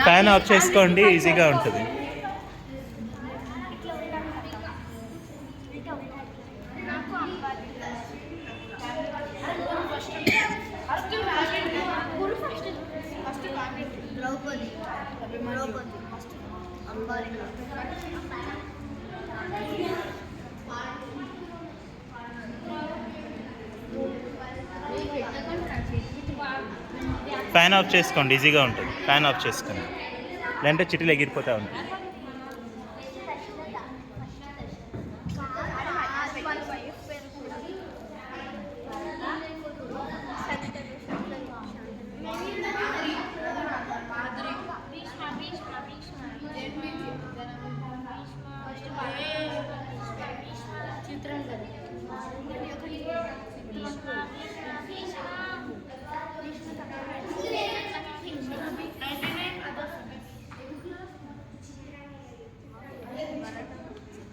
Fan of చేసుకోండి, ఈజీగా ఉంటుంది. ఫ్యాన్ ఆఫ్ చేసుకోండి, ఈజీగా ఉంటుంది. ఫ్యాన్ ఆఫ్ చేసుకోండి, లేదంటే చిటీలు ఎగిరిపోతూ ఉంటుంది.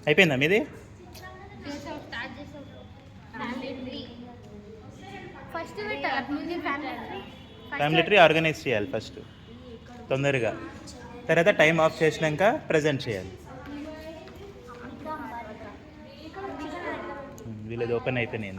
అయిపోయిందా మీది? ఫ్యామిలీ ట్రీ ఆర్గనైజ్ చేయాలి ఫస్ట్ తొందరగా, తర్వాత టైం ఆఫ్ చేసినాక ప్రజెంట్ చేయాలి. వీళ్ళది ఓపెన్ అయిపోయినాయి.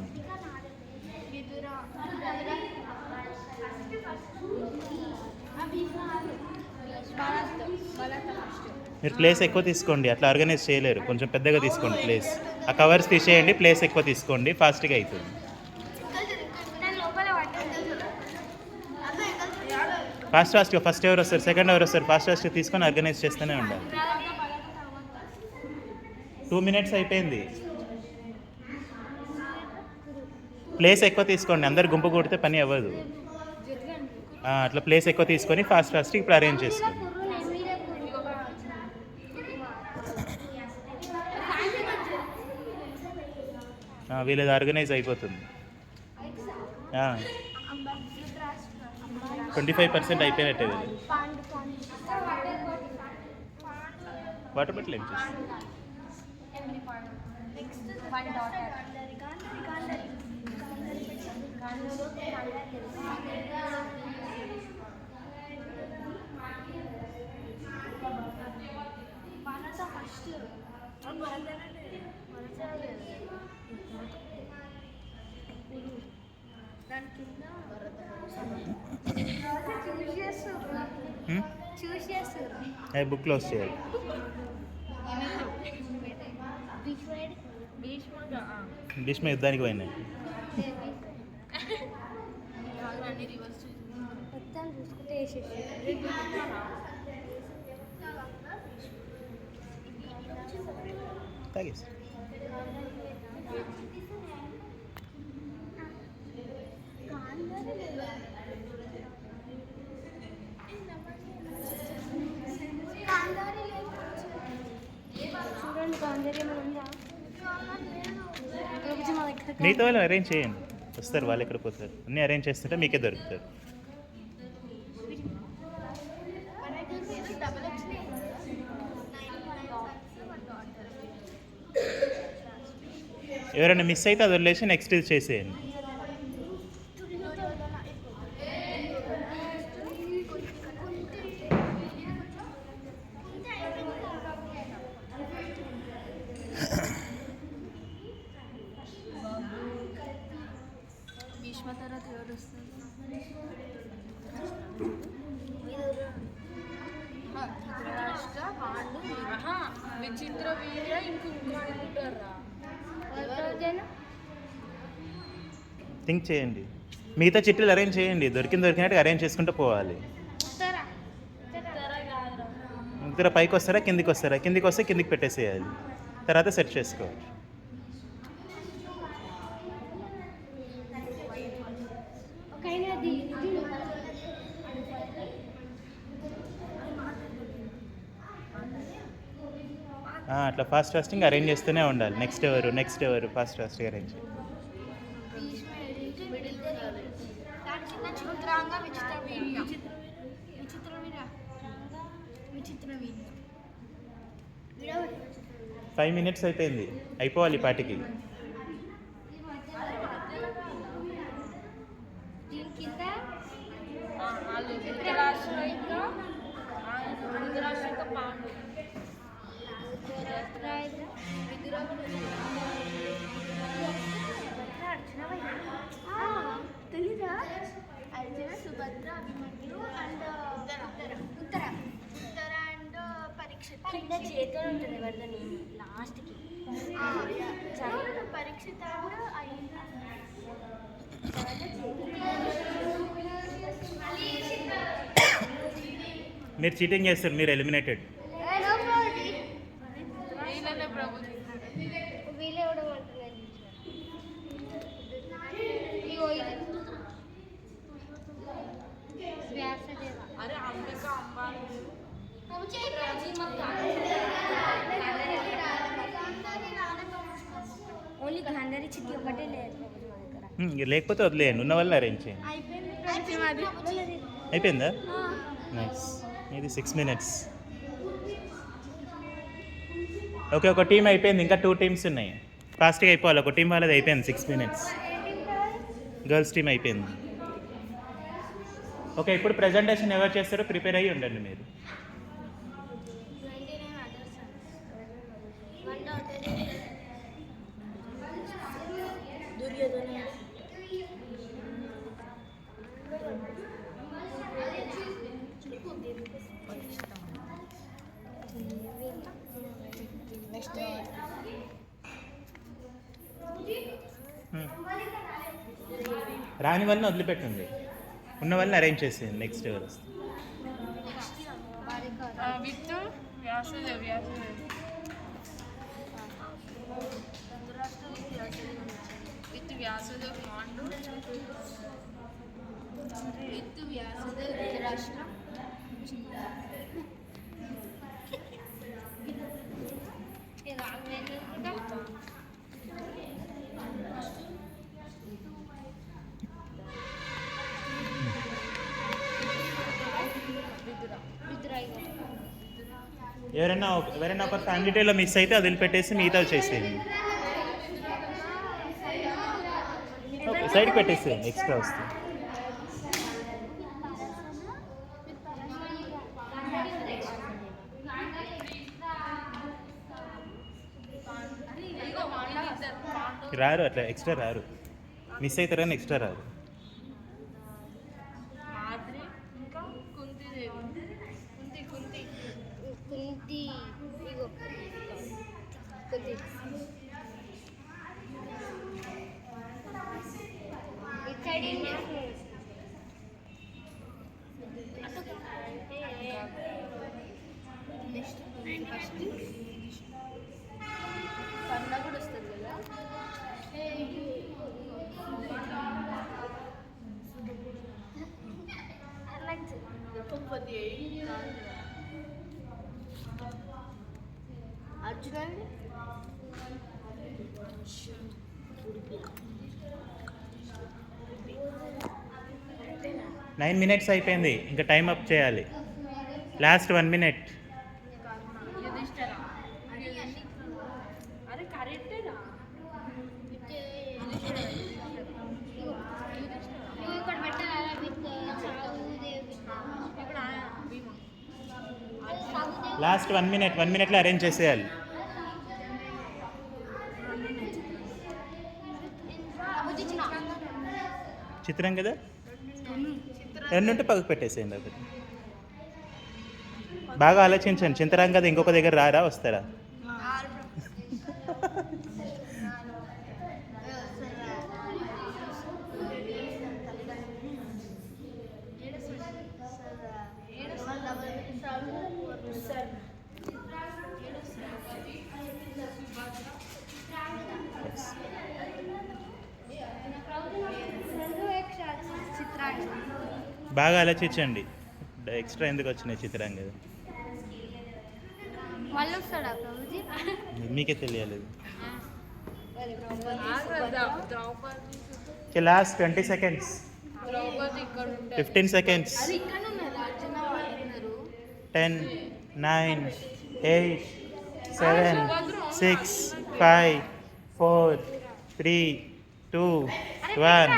మీరు ప్లేస్ ఎక్కువ తీసుకోండి, అట్లా ఆర్గనైజ్ చేయలేరు, కొంచెం పెద్దగా తీసుకోండి ప్లేస్. ఆ కవర్స్ తీసేయండి, ప్లేస్ ఎక్కువ తీసుకోండి, ఫాస్ట్గా అవుతుంది. ఫాస్ట్గా ఫస్ట్ ఎవరు వస్తారు, సెకండ్ ఎవరు వస్తారు, ఫాస్ట్గా తీసుకొని ఆర్గనైజ్ చేస్తూనే ఉండాలి. 2 minutes అయిపోయింది. ప్లేస్ ఎక్కువ తీసుకోండి, అందరు గుంపు కొడితే పని అవ్వదు. అట్లా ప్లేస్ ఎక్కువ తీసుకొని ఫాస్ట్గా ఇప్పుడు అరేంజ్ చేసుకోండి. వీళ్ళది ఆర్గనైజ్ అయిపోతుంది. 25% అయిపోయినట్టే. వీళ్ళు వాటర్ బాటిల్ ఏం చేస్తుంది? బుక్ క్లోజ్ చేయాలి. భీష్మ యుద్ధానికి పోయినాయి. తాగేసి మిగతా వాళ్ళు అరేంజ్ చేయండి, వస్తారు వాళ్ళు ఎక్కడ పోతారు. అన్నీ అరేంజ్ చేస్తుంటే మీకే దొరుకుతారు. ఎవరైనా మిస్ అయితే అది వదిలేసి నెక్స్ట్ ఇది చేసేయండి. థింక్ చేయండి, మిగతా చిట్టీలు అరేంజ్ చేయండి, దొరికినట్టు అరేంజ్ చేసుకుంటూ పోవాలి. ఇద్దరు పైకి వస్తారా కిందికి వస్తారా? కిందికి వస్తే కిందికి పెట్టేసేయాలి, తర్వాత సెట్ చేసుకోవాలి. అట్లా ఫాస్టింగ్ అరేంజ్ చేస్తూనే ఉండాలి. నెక్స్ట్ ఎవరు ఫాస్ట్గా అరేంజ్. ఫైవ్ మినిట్స్ అయిపోయింది, అయిపోవాలి పాటికి. తెలీదా? Arjuna, Subhadra, Abhimanyu and Uttara and Parikshit. కింద చేతిలో ఉంటుంది వరదని లాస్ట్కి పరీక్షిత్ అండ్ మీరు చీటింగ్ చేస్తారు, మీరు ఎలిమినేటెడ్. ఓన్లీ గాంధారి చిట్టి ఒకటే లేదు లేకపోతే వదిలేయండి, ఉన్న వాళ్ళు అరేంజ్ చేయండి. అయిపోయిందా? నైస్. ఇది 6 minutes. ఓకే, ఒక టీం అయిపోయింది, ఇంకా 2 teams ఉన్నాయి. ఫాస్ట్గా అయిపోవాలి. ఒక టీం వాళ్ళది అయిపోయింది 6 minutes. గర్ల్స్ టీం అయిపోయింది. ఓకే, ఇప్పుడు ప్రజెంటేషన్ ఎవరు చేస్తారో ప్రిపేర్ అయ్యి ఉండండి మీరు. రాని వాళ్ళని వదిలిపెట్టండి, ఉన్న వాళ్ళని అరేంజ్ చేసేయండి. నెక్స్ట్ ఎవరు వస్తుంది? ఎవరైనా ఒక ఫ్యామిలీ డేలో మిస్ అయితే అది వదిలిపెట్టేసి మిగతా చేసేయండి. ఓకే, సైడ్కి పెట్టేసేయండి, ఎక్స్ట్రా వస్తుంది. రారు, అట్లా ఎక్స్ట్రా రారు. మిస్ అవుతారని ఎక్స్ట్రా రారు. అర్జున 9 minutes అయిపోయింది, ఇంకా టైం అప్ చేయాలి. Last 1 minute. లాస్ట్ 1 minute, 1 minuteలో అరేంజ్ చేసేయాలి. చిత్రం కదా, ఎన్నుంటే పక్కకు పెట్టేసేయండి. ఒకటి బాగా ఆలోచించండి. చింతరాం కదా, ఇంకొక దగ్గర రారా, వస్తారా? బాగా ఆలోచించండి. ఎక్స్ట్రా ఎందుకు వచ్చినాయి చిత్రం కదా, మీకే తెలియలేదు. Last 20 seconds, 15 seconds. 10, 9, 8, 7, 6, 5, 4, 3, 2, 1.